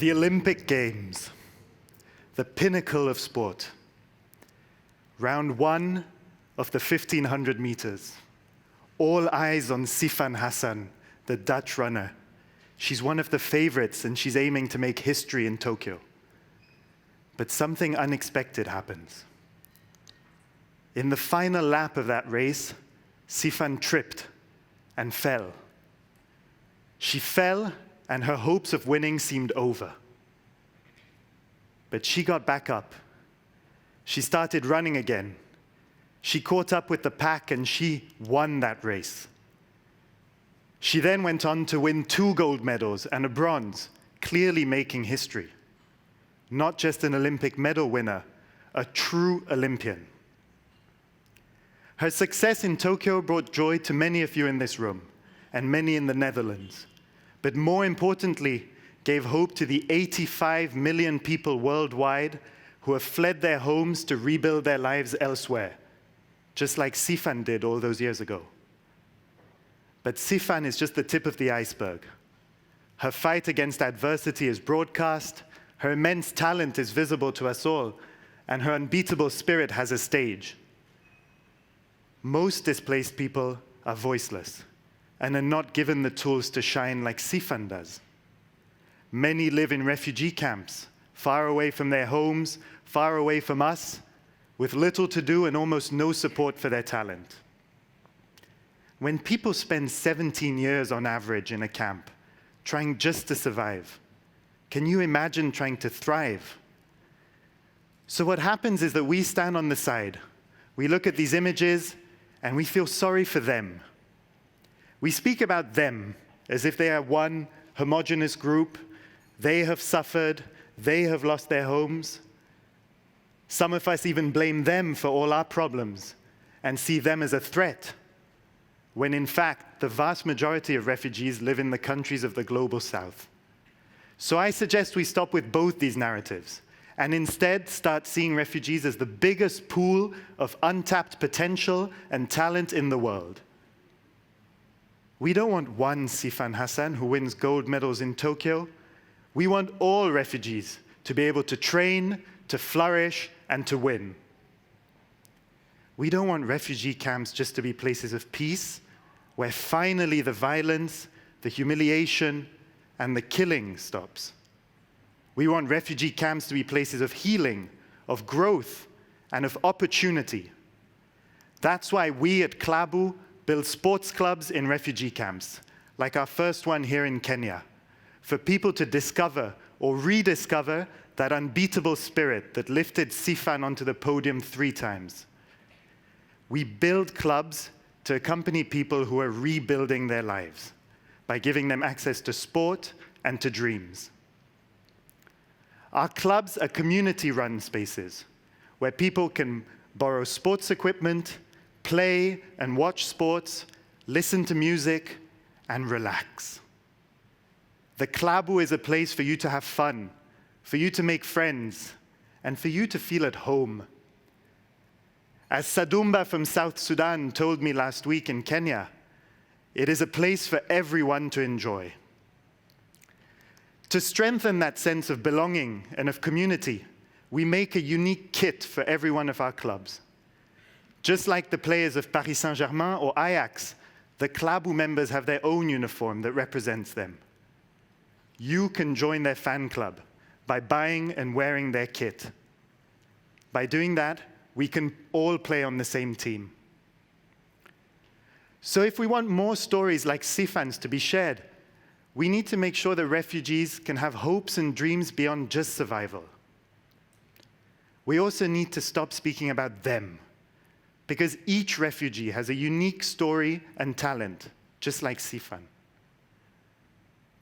The Olympic Games, the pinnacle of sport. Round 1 of the 1500 meters. All eyes on Sifan Hassan, the Dutch runner. She's one of the favorites and she's aiming to make history in Tokyo. But something unexpected happens. In the final lap of that race, Sifan tripped and fell. She fell and her hopes of winning seemed over. But she got back up. She started running again. She caught up with the pack and she won that race. She then went on to win 2 gold medals and a bronze, clearly making history. Not just an Olympic medal winner, a true Olympian. Her success in Tokyo brought joy to many of you in this room and many in the Netherlands. But more importantly, gave hope to the 85 million people worldwide who have fled their homes to rebuild their lives elsewhere, just like Sifan did all those years ago. But Sifan is just the tip of the iceberg. Her fight against adversity is broadcast, her immense talent is visible to us all, and her unbeatable spirit has a stage. Most displaced people are voiceless and are not given the tools to shine like Sifan does. Many live in refugee camps, far away from their homes, far away from us, with little to do and almost no support for their talent. When people spend 17 years on average in a camp, trying just to survive, can you imagine trying to thrive? So what happens is that we stand on the side. We look at these images and we feel sorry for them. We speak about them as if they are one homogeneous group. They have suffered, they have lost their homes. Some of us even blame them for all our problems and see them as a threat, when in fact, the vast majority of refugees live in the countries of the global south. So I suggest we stop with both these narratives and instead start seeing refugees as the biggest pool of untapped potential and talent in the world. We don't want one Sifan Hassan who wins gold medals in Tokyo. We want all refugees to be able to train, to flourish, and to win. We don't want refugee camps just to be places of peace, where finally the violence, the humiliation, and the killing stops. We want refugee camps to be places of healing, of growth, and of opportunity. That's why we at Klabu build sports clubs in refugee camps, like our first one here in Kenya, for people to discover or rediscover that unbeatable spirit that lifted Sifan onto the podium 3 times. We build clubs to accompany people who are rebuilding their lives by giving them access to sport and to dreams. Our clubs are community-run spaces where people can borrow sports equipment, play and watch sports, listen to music, and relax. The Klabu is a place for you to have fun, for you to make friends, and for you to feel at home. As Sadumba from South Sudan told me last week in Kenya, it is a place for everyone to enjoy. To strengthen that sense of belonging and of community, we make a unique kit for every one of our clubs. Just like the players of Paris Saint-Germain or Ajax, the Klabu members have their own uniform that represents them. You can join their fan club by buying and wearing their kit. By doing that, we can all play on the same team. So if we want more stories like Sifan's to be shared, we need to make sure that refugees can have hopes and dreams beyond just survival. We also need to stop speaking about them, because each refugee has a unique story and talent, just like Sifan.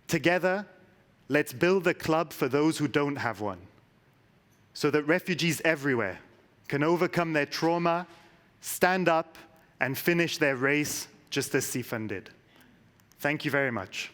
Together, let's build a club for those who don't have one, so that refugees everywhere can overcome their trauma, stand up, and finish their race just as Sifan did. Thank you very much.